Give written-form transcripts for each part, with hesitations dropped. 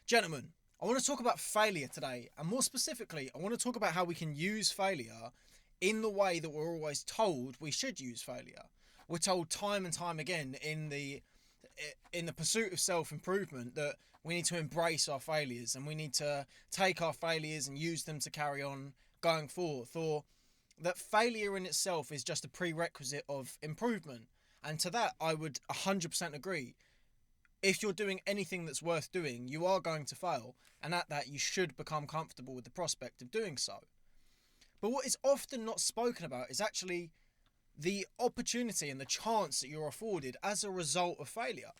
Gentlemen, I want to talk about failure today, and more specifically, I want to talk about how we can use failure in the way that we're always told we should use failure. We're told time and time again in the pursuit of self-improvement that we need to embrace our failures and we need to take our failures and use them to carry on going forth, or that failure in itself is just a prerequisite of improvement. And to that, I would 100% agree. If you're doing anything that's worth doing, you are going to fail, and at that, you should become comfortable with the prospect of doing so. But what is often not spoken about is actually the opportunity and the chance that you're afforded as a result of failure.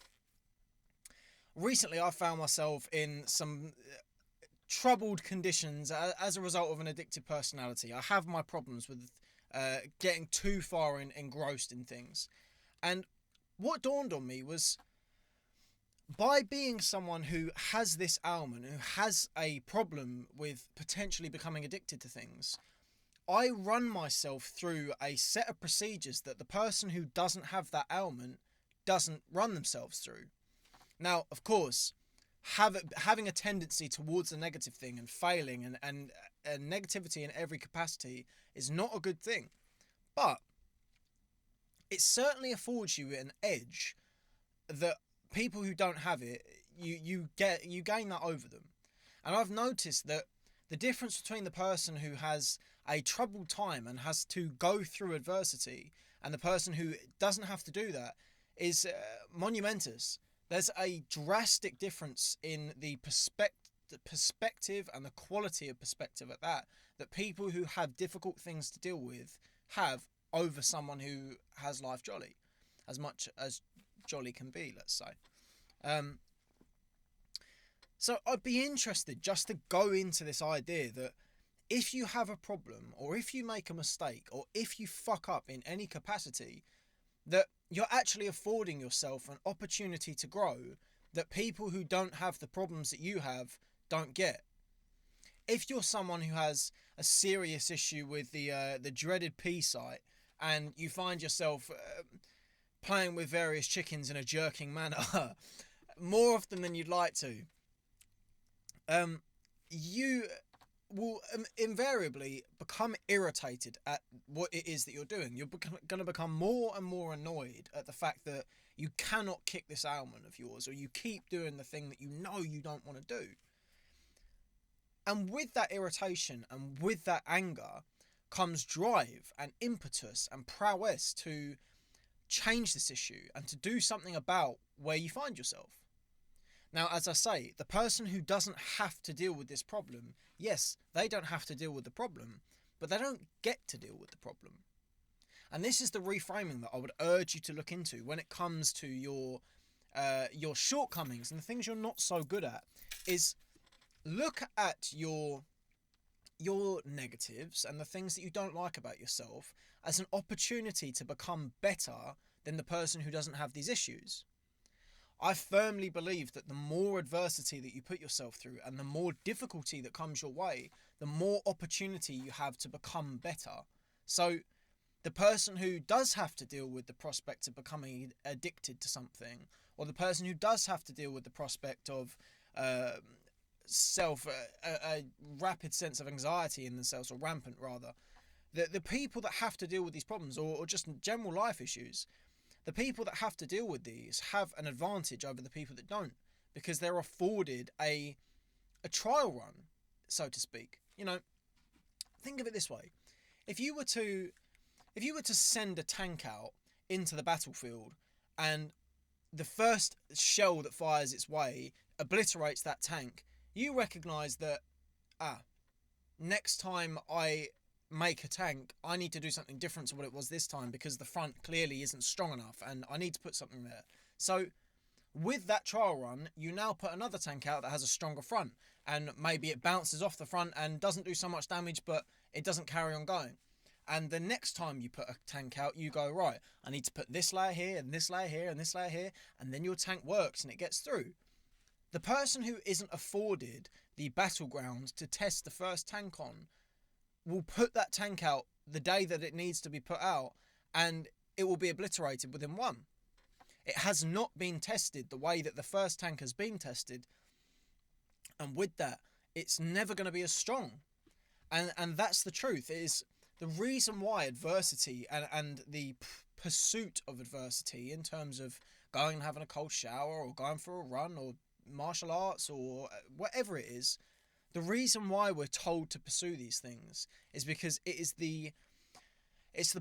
Recently, I found myself in some troubled conditions as a result of an addictive personality. I have my problems with getting too far engrossed in things. And what dawned on me was, by being someone who has this ailment, who has a problem with potentially becoming addicted to things, I run myself through a set of procedures that the person who doesn't have that ailment doesn't run themselves through. Now, of course, having a tendency towards the negative thing and failing and negativity in every capacity is not a good thing. But it certainly affords you an edge that people who don't have it, you gain that over them. And I've noticed that the difference between the person who has a troubled time and has to go through adversity and the person who doesn't have to do that is monumentous. There's a drastic difference in the perspective and the quality of perspective at that people who have difficult things to deal with have over someone who has life jolly, as much as jolly can be, let's say. So I'd be interested just to go into this idea that if you have a problem, or if you make a mistake, or if you fuck up in any capacity, that you're actually affording yourself an opportunity to grow that people who don't have the problems that you have don't get. If you're someone who has a serious issue with the dreaded P site, and you find yourself playing with various chickens in a jerking manner more often than you'd like to, you will invariably become irritated at what it is that you're doing. You're going to become more and more annoyed at the fact that you cannot kick this ailment of yours, or you keep doing the thing that you know you don't want to do. And with that irritation and with that anger comes drive and impetus and prowess to change this issue and to do something about where you find yourself. Now, as I say, the person who doesn't have to deal with this problem, yes, they don't have to deal with the problem, but they don't get to deal with the problem. And this is the reframing that I would urge you to look into when it comes to your shortcomings and the things you're not so good at. Is look at your negatives and the things that you don't like about yourself as an opportunity to become better than the person who doesn't have these issues. I firmly believe that the more adversity that you put yourself through and the more difficulty that comes your way, the more opportunity you have to become better. So the person who does have to deal with the prospect of becoming addicted to something, or the person who does have to deal with the prospect of a rapid sense of anxiety in themselves, or rampant rather, the people that have to deal with these problems, or just general life issues, the people that have to deal with these have an advantage over the people that don't, because they're afforded a trial run, so to speak. You know, think of it this way: if you were to send a tank out into the battlefield, and the first shell that fires its way obliterates that tank, you recognise that next time I make a tank, I need to do something different to what it was this time, because the front clearly isn't strong enough and I need to put something there. So with that trial run, you now put another tank out that has a stronger front, and maybe it bounces off the front and doesn't do so much damage, but it doesn't carry on going. And the next time you put a tank out, you go, right, I need to put this layer here and this layer here and this layer here, and then your tank works and it gets through. The person who isn't afforded the battleground to test the first tank on will put that tank out the day that it needs to be put out, and it will be obliterated within one. It has not been tested the way that the first tank has been tested, And with that, it's never going to be as strong. And that's the truth. It is the reason why adversity and the pursuit of adversity, in terms of going and having a cold shower or going for a run or martial arts or whatever it is, the reason why we're told to pursue these things is because it's the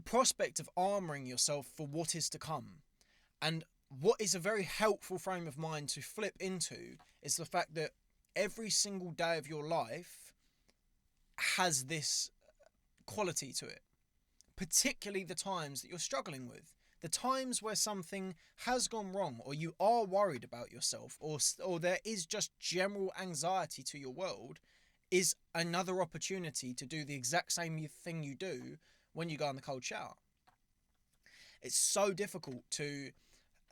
prospect of armoring yourself for what is to come. And what is a very helpful frame of mind to flip into is the fact that every single day of your life has this quality to it, particularly the times that you're struggling with. The times where something has gone wrong, or you are worried about yourself, or there is just general anxiety to your world, is another opportunity to do the exact same thing you do when you go in the cold shower. It's so difficult to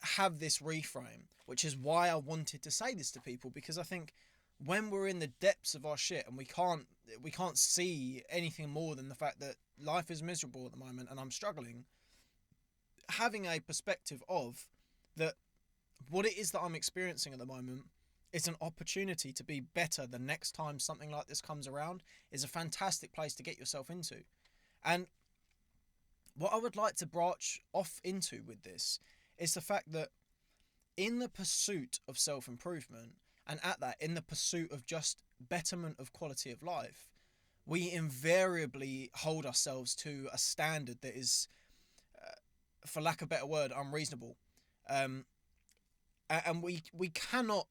have this reframe, which is why I wanted to say this to people, because I think when we're in the depths of our shit and we can't see anything more than the fact that life is miserable at the moment and I'm struggling, having a perspective of that what it is that I'm experiencing at the moment is an opportunity to be better the next time something like this comes around is a fantastic place to get yourself into. And what I would like to branch off into with this is the fact that in the pursuit of self-improvement, and at that, in the pursuit of just betterment of quality of life, we invariably hold ourselves to a standard that is, for lack of a better word, unreasonable. And we cannot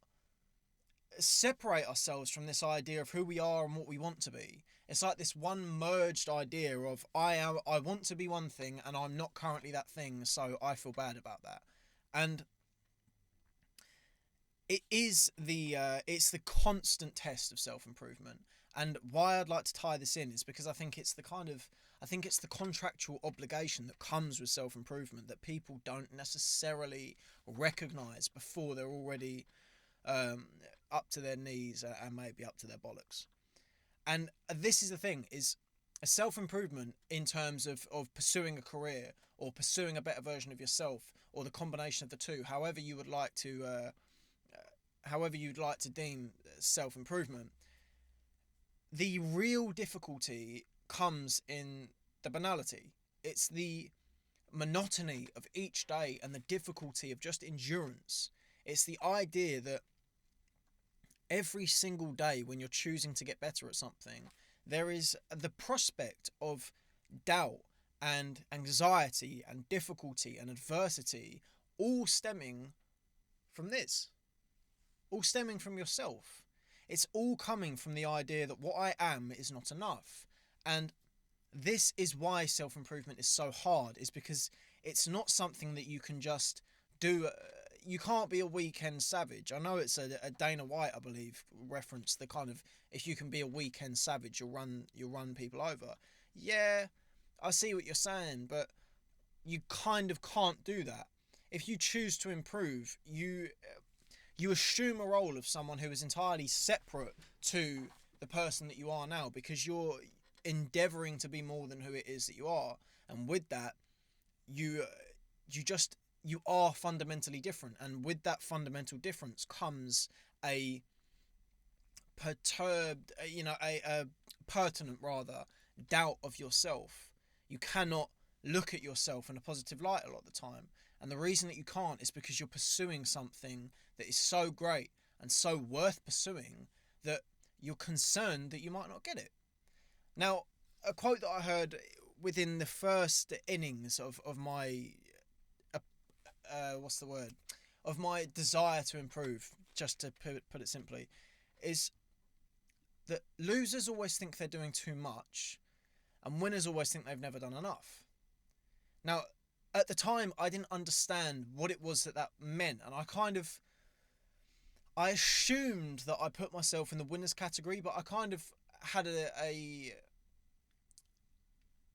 separate ourselves from this idea of who we are and what we want to be. It's like this one merged idea of I want to be one thing and I'm not currently that thing, so I feel bad about that. And it's the constant test of self-improvement. And why I'd like to tie this in is because I think it's the contractual obligation that comes with self-improvement that people don't necessarily recognize before they're already up to their knees and maybe up to their bollocks. And this is the thing, is a self-improvement in terms of pursuing a career or pursuing a better version of yourself, or the combination of the two, however you'd like to deem self-improvement. The real difficulty comes in the banality. It's the monotony of each day and the difficulty of just endurance. It's the idea that every single day when you're choosing to get better at something, there is the prospect of doubt and anxiety and difficulty and adversity, all stemming from this. All stemming from yourself. It's all coming from the idea that what I am is not enough. And this is why self-improvement is so hard, is because it's not something that you can just do. You can't be a weekend savage. I know it's a Dana White, I believe, reference, the kind of, if you can be a weekend savage, you'll run people over. Yeah, I see what you're saying, but you kind of can't do that. If you choose to improve, you assume a role of someone who is entirely separate to the person that you are now, because you're endeavouring to be more than who it is that you are. And with that, you are fundamentally different. And with that fundamental difference comes a pertinent doubt of yourself. You cannot look at yourself in a positive light a lot of the time. And the reason that you can't is because you're pursuing something that is so great and so worth pursuing that you're concerned that you might not get it. Now, a quote that I heard within the first innings of my of my desire to improve, just to put it simply, is that losers always think they're doing too much and winners always think they've never done enough. Now, at the time, I didn't understand what it was that meant, and I assumed that I put myself in the winners category, but I kind of had a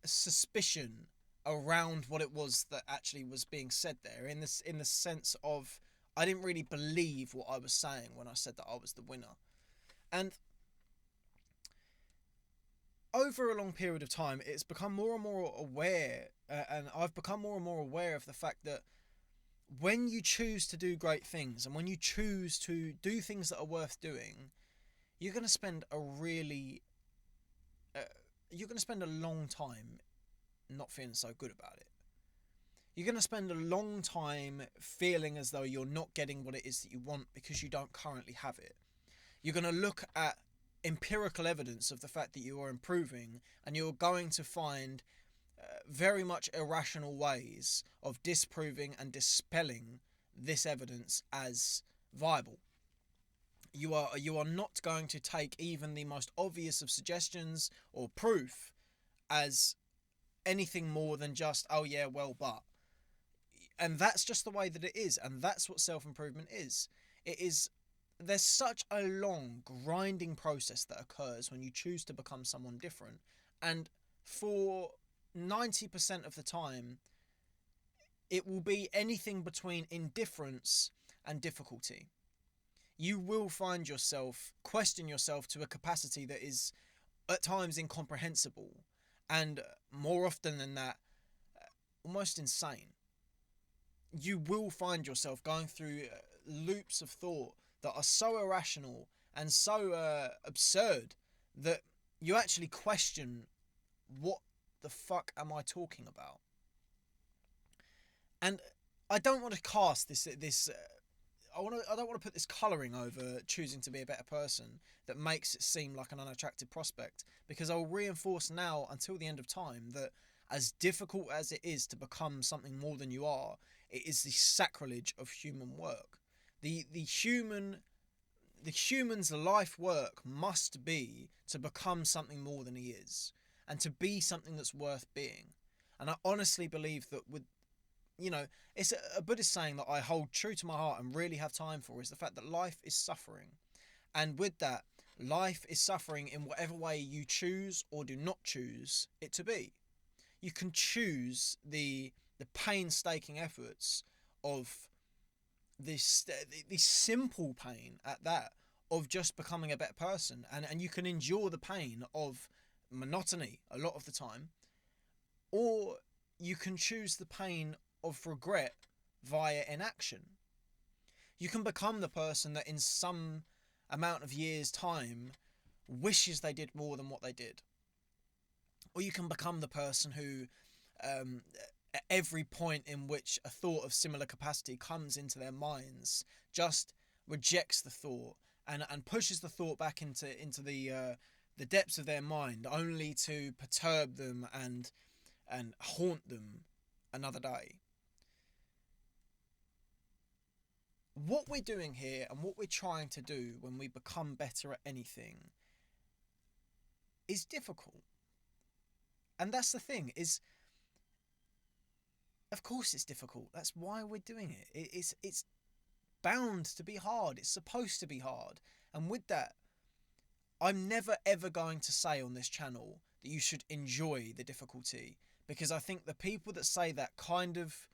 suspicion around what it was that actually was being said there, in the sense of I didn't really believe what I was saying when I said that I was the winner. And over a long period of time, it's become more and more aware, and I've become more and more aware of the fact that when you choose to do great things and when you choose to do things that are worth doing, you're going to spend a really uh, you're going to spend a long time not feeling so good about it. You're going to spend a long time feeling as though you're not getting what it is that you want because you don't currently have it. You're going to look at empirical evidence of the fact that you are improving, and you're going to find very much irrational ways of disproving and dispelling this evidence as viable. You are not going to take even the most obvious of suggestions or proof as anything more than just, oh yeah, well, but. And that's just the way that it is, and that's what self-improvement is. It is There's such a long grinding process that occurs when you choose to become someone different, and for 90% of the time it will be anything between indifference and difficulty. You will find yourself question yourself to a capacity that is at times incomprehensible, and more often than that, almost insane. You will find yourself going through loops of thought that are so irrational and so absurd that you actually question, what the fuck am I talking about? And I don't want to cast this. I don't want to put this colouring over choosing to be a better person that makes it seem like an unattractive prospect, because I'll reinforce now until the end of time that as difficult as it is to become something more than you are, it is the sacrilege of human work. The human's life work must be to become something more than he is, and to be something that's worth being. And I honestly believe that it's a Buddhist saying that I hold true to my heart and really have time for, is the fact that life is suffering. And with that, life is suffering in whatever way you choose or do not choose it to be. You can choose the painstaking efforts of this simple pain at that, of just becoming a better person, and you can endure the pain of monotony a lot of the time, or you can choose the pain of regret via inaction. You can become the person that in some amount of years time wishes they did more than what they did, or you can become the person who at every point in which a thought of similar capacity comes into their minds, just rejects the thought and pushes the thought back into the depths of their mind, only to perturb them and haunt them another day. What we're doing here and what we're trying to do when we become better at anything is difficult. And that's the thing, is of course it's difficult. That's why we're doing it. It's bound to be hard. It's supposed to be hard. And with that, I'm never ever going to say on this channel that you should enjoy the difficulty, because I think the people that say that kind of,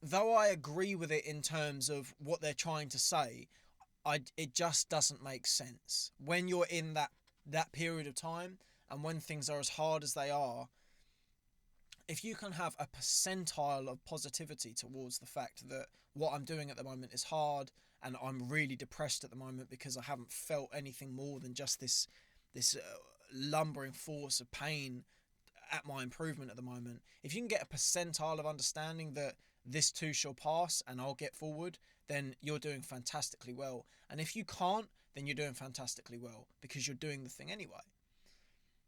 though I agree with it in terms of what they're trying to say, it just doesn't make sense. When you're in that period of time, and when things are as hard as they are, if you can have a percentile of positivity towards the fact that what I'm doing at the moment is hard, and I'm really depressed at the moment because I haven't felt anything more than just this lumbering force of pain at my improvement at the moment. If you can get a percentile of understanding that this too shall pass and I'll get forward, then you're doing fantastically well. And if you can't, then you're doing fantastically well, because you're doing the thing anyway.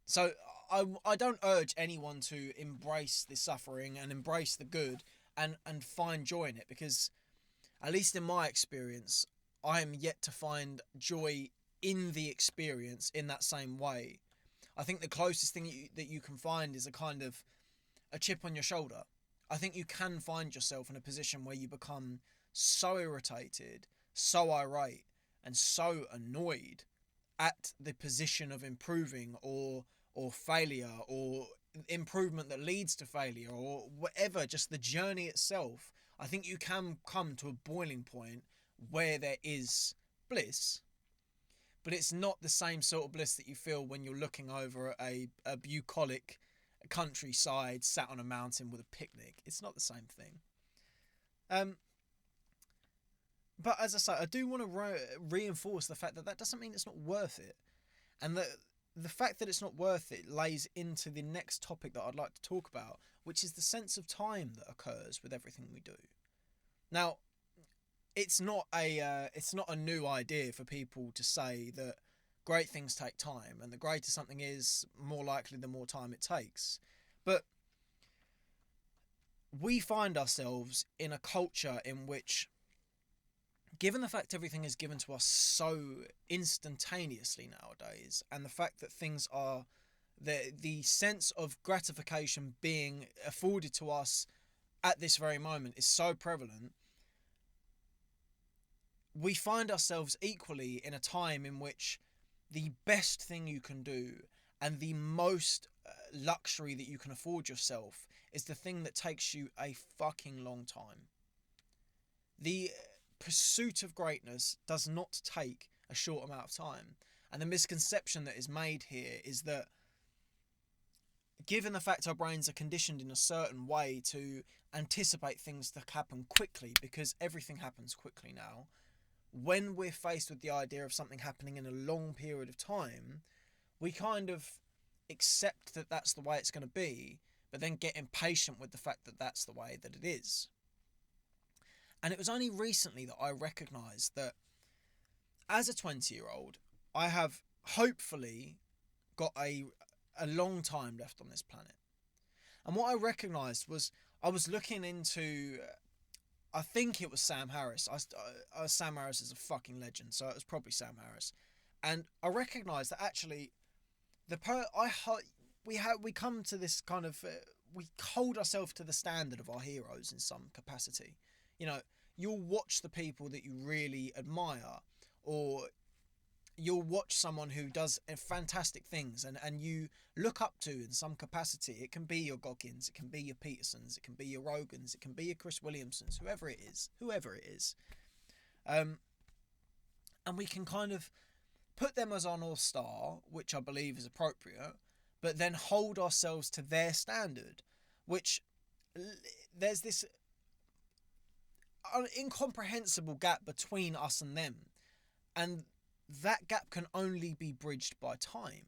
So I don't urge anyone to embrace the suffering and embrace the good and find joy in it, because at least in my experience, I am yet to find joy in the experience in that same way. I think the closest thing that you can find is a kind of a chip on your shoulder. I think you can find yourself in a position where you become so irritated, so irate, and so annoyed at the position of improving or failure, or improvement that leads to failure, or whatever, just the journey itself. I think you can come to a boiling point where there is bliss, but it's not the same sort of bliss that you feel when you're looking over a bucolic countryside sat on a mountain with a picnic. It's not the same thing. But as I say, I do want to reinforce the fact that that doesn't mean it's not worth it, and that the fact that it's not worth it lays into the next topic that I'd like to talk about, which is the sense of time that occurs with everything we do. Now, it's not a new idea for people to say that great things take time, and the greater something is, more likely the more time it takes. But we find ourselves in a culture in which, given the fact everything is given to us so instantaneously nowadays, and the fact that things are the sense of gratification being afforded to us at this very moment is so prevalent, we find ourselves equally in a time in which the best thing you can do and the most luxury that you can afford yourself is the thing that takes you a fucking long time. The pursuit of greatness does not take a short amount of time. And the misconception that is made here is that, given the fact our brains are conditioned in a certain way to anticipate things to happen quickly, because everything happens quickly now, when we're faced with the idea of something happening in a long period of time, we kind of accept that that's the way it's going to be, but then get impatient with the fact that that's the way that it is. And it was only recently that I recognised that as a 20-year-old, I have hopefully got a long time left on this planet. And what I recognised was, I was looking into, I think it was Sam Harris. Sam Harris is a fucking legend, so it was probably Sam Harris. And I recognised that actually, we come to this kind of, we hold ourselves to the standard of our heroes in some capacity. You know, you'll watch the people that you really admire, or you'll watch someone who does fantastic things and you look up to in some capacity. It can be your Goggins, it can be your Petersons, it can be your Rogans, it can be your Chris Williamsons, whoever it is. And we can kind of put them as our North Star, which I believe is appropriate, but then hold ourselves to their standard, which there's this incomprehensible gap between us and them. And that gap can only be bridged by time.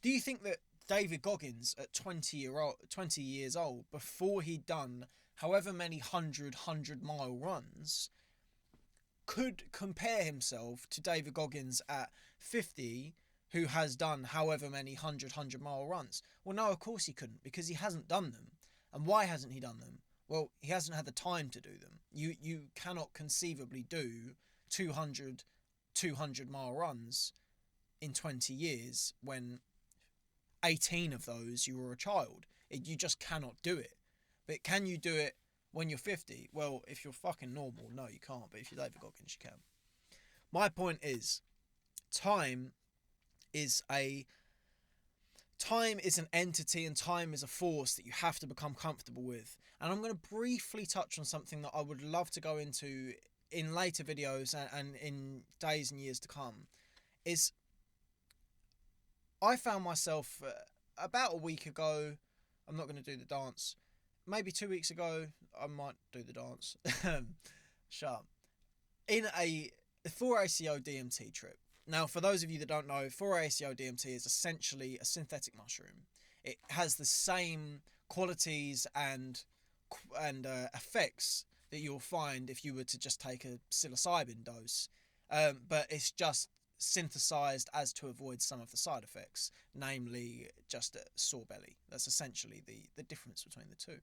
Do you think that David Goggins at 20 years old, before he'd done however many 100-mile runs, could compare himself to David Goggins at 50, who has done however many 100-mile runs? Well, no, of course he couldn't, because he hasn't done them. And why hasn't he done them? Well, he hasn't had the time to do them. You cannot conceivably do 200-mile runs in 20 years when 18 of those you were a child. You just cannot do it. But can you do it when you're 50? Well, if you're fucking normal, no, you can't. But if you're David Goggins, you can. My point is, time is an entity, and time is a force that you have to become comfortable with. And I'm going to briefly touch on something that I would love to go into in later videos and in days and years to come. Is I found myself about a week ago, I'm not going to do the dance, maybe 2 weeks ago, I might do the dance, shut up, in a 4-ACO DMT trip. Now, for those of you that don't know, 4-ACO DMT is essentially a synthetic mushroom. It has the same qualities and effects that you'll find if you were to just take a psilocybin dose, but it's just synthesized as to avoid some of the side effects, namely just a sore belly. That's essentially the difference between the two.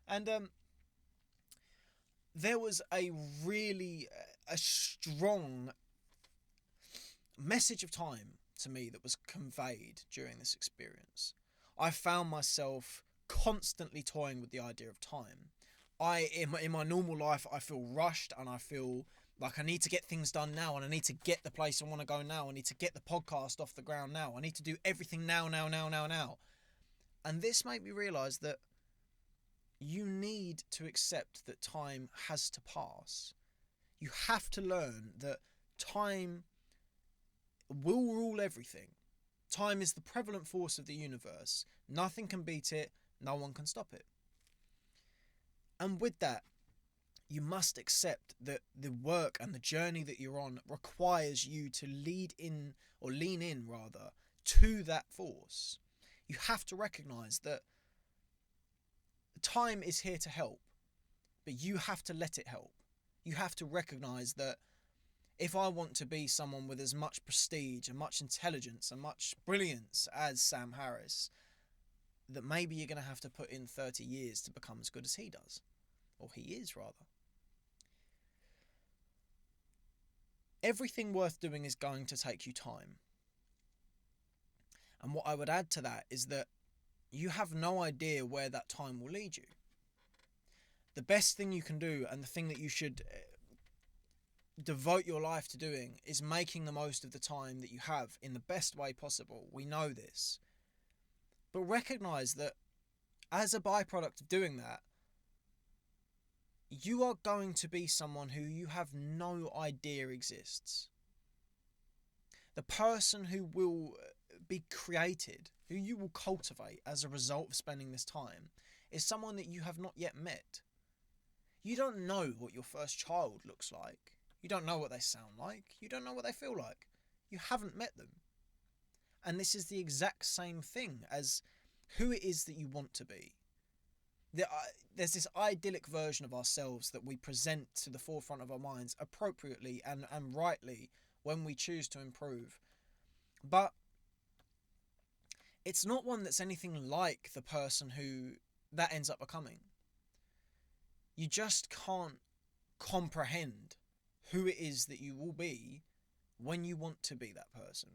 And there was a really a strong message of time to me that was conveyed during this experience. I found myself constantly toying with the idea of time. In my normal life, I feel rushed, and I feel like I need to get things done now, and I need to get the place I want to go now. I need to get the podcast off the ground now. I need to do everything now. And this made me realise that you need to accept that time has to pass. You have to learn that time will rule everything. Time is the prevalent force of the universe. Nothing can beat it. No one can stop it. And with that, you must accept that the work and the journey that you're on requires you to lean in rather, to that force. You have to recognize that time is here to help, but you have to let it help. You have to recognize that if I want to be someone with as much prestige and much intelligence and much brilliance as Sam Harris, that maybe you're going to have to put in 30 years to become as good as he does. Or he is, rather. Everything worth doing is going to take you time. And what I would add to that is that you have no idea where that time will lead you. The best thing you can do, and the thing that you should devote your life to doing, is making the most of the time that you have in the best way possible. We know this. But recognise that as a byproduct of doing that, you are going to be someone who you have no idea exists. The person who will be created, who you will cultivate as a result of spending this time, is someone that you have not yet met. You don't know what your first child looks like. You don't know what they sound like. You don't know what they feel like. You haven't met them. And this is the exact same thing as who it is that you want to be. There's this idyllic version of ourselves that we present to the forefront of our minds appropriately and rightly when we choose to improve. But it's not one that's anything like the person who that ends up becoming. You just can't comprehend who it is that you will be when you want to be that person.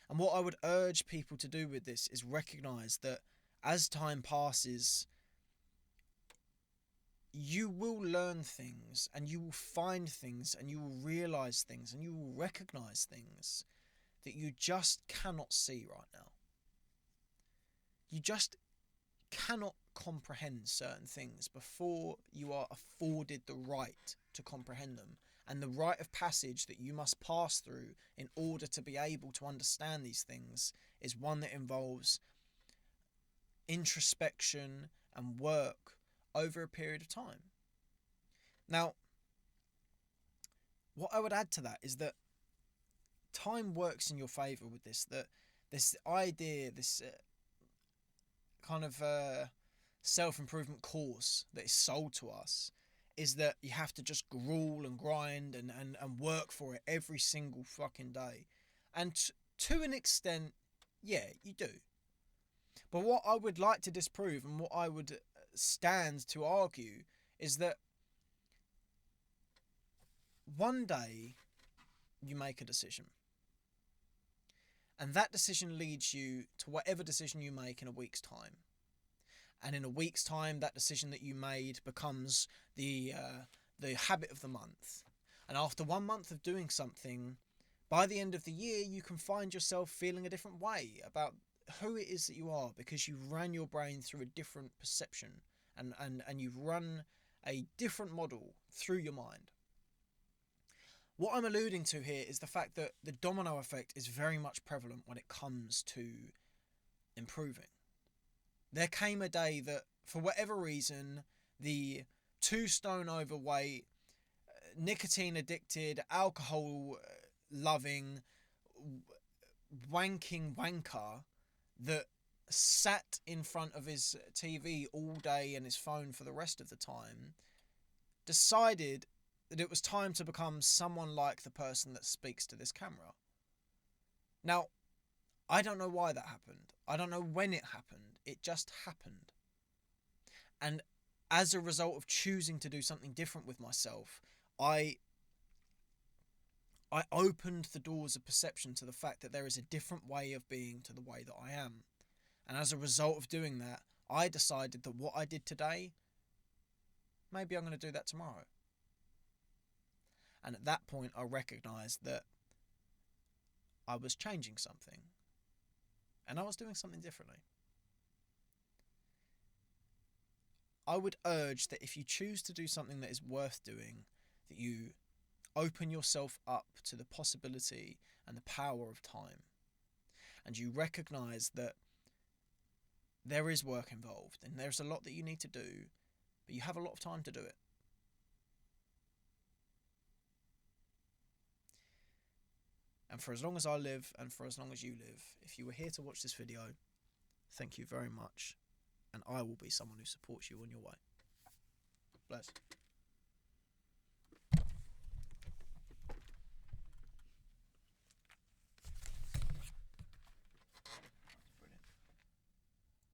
And what I would urge people to do with this is recognise that as time passes, you will learn things and you will find things and you will realise things and you will recognise things that you just cannot see right now. You just cannot comprehend certain things before you are afforded the right to comprehend them. And the rite of passage that you must pass through in order to be able to understand these things is one that involves introspection and work over a period of time. Now, what I would add to that is that time works in your favour with this, that this idea, this kind of self-improvement course that is sold to us is that you have to just gruel and grind and work for it every single fucking day. And to an extent, yeah, you do. But what I would like to disprove and what I would stand to argue is that one day you make a decision. And that decision leads you to whatever decision you make in a week's time. And in a week's time, that decision that you made becomes the habit of the month. And after 1 month of doing something, by the end of the year, you can find yourself feeling a different way about who it is that you are, because you've ran your brain through a different perception and you've run a different model through your mind. What I'm alluding to here is the fact that the domino effect is very much prevalent when it comes to improving. There came a day that, for whatever reason, the 2 stone overweight, nicotine addicted, alcohol loving, wanking wanker that sat in front of his TV all day and his phone for the rest of the time decided that it was time to become someone like the person that speaks to this camera. Now, I don't know why that happened. I don't know when it happened. It just happened. And as a result of choosing to do something different with myself, I opened the doors of perception to the fact that there is a different way of being to the way that I am. And as a result of doing that, I decided that what I did today, maybe I'm going to do that tomorrow. And at that point, I recognised that I was changing something. And I was doing something differently. I would urge that if you choose to do something that is worth doing, that you open yourself up to the possibility and the power of time. And you recognise that there is work involved and there's a lot that you need to do, but you have a lot of time to do it. And for as long as I live, and for as long as you live, if you were here to watch this video, thank you very much. And I will be someone who supports you on your way. Bless.